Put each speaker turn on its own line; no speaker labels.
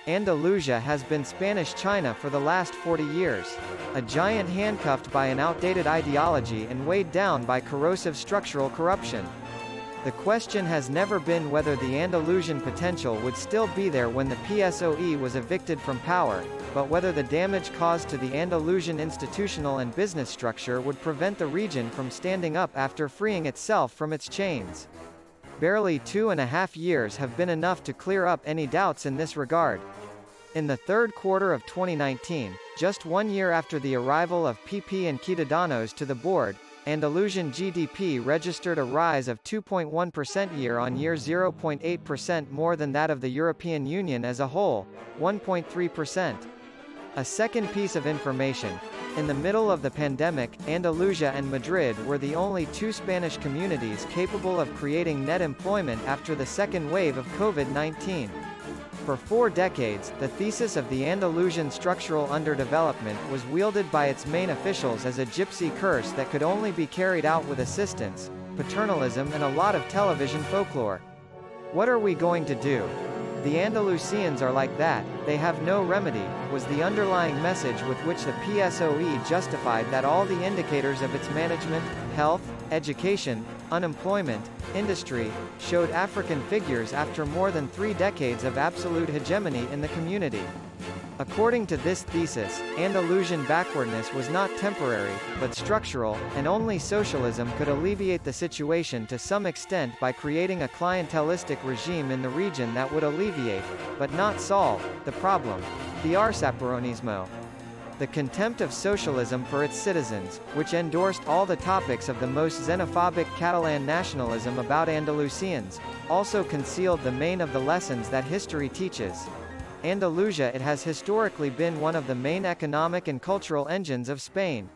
Andalusia has been Spanish China for the last 40 years. A giant handcuffed by an outdated ideology and weighed down by corrosive structural corruption. The question has never been whether the Andalusian potential would still be there when the PSOE was evicted from power, but whether the damage caused to the Andalusian institutional and business structure would prevent the region from standing up after freeing itself from its chains. Barely 2.5 years have been enough to clear up any doubts in this regard. In the third quarter of 2019, just 1 year after the arrival of PP and Ciudadanos to the board, Andalusian GDP registered a rise of 2.1% year-on-year, 0.8% more than that of the European Union as a whole, 1.3%. A second piece of information. In the middle of the pandemic, Andalusia and Madrid were the only two Spanish communities capable of creating net employment after the second wave of COVID-19. For 4 decades, the thesis of the Andalusian structural underdevelopment was wielded by its main officials as a gypsy curse that could only be carried out with assistance, paternalism and a lot of television folklore. What are we going to do? The Andalusians are like that, they have no remedy, was the underlying message with which the PSOE justified that all the indicators of its management, health, education, unemployment, industry, showed African figures after more than 3 decades of absolute hegemony in the community. According to this thesis, Andalusian backwardness was not temporary, but structural, and only socialism could alleviate the situation to some extent by creating a clientelistic regime in the region that would alleviate, but not solve, the problem. The arsaperonismo. The contempt of socialism for its citizens, which endorsed all the topics of the most xenophobic Catalan nationalism about Andalusians, also concealed the main of the lessons that history teaches. Andalusia, it has historically been one of the main economic and cultural engines of Spain.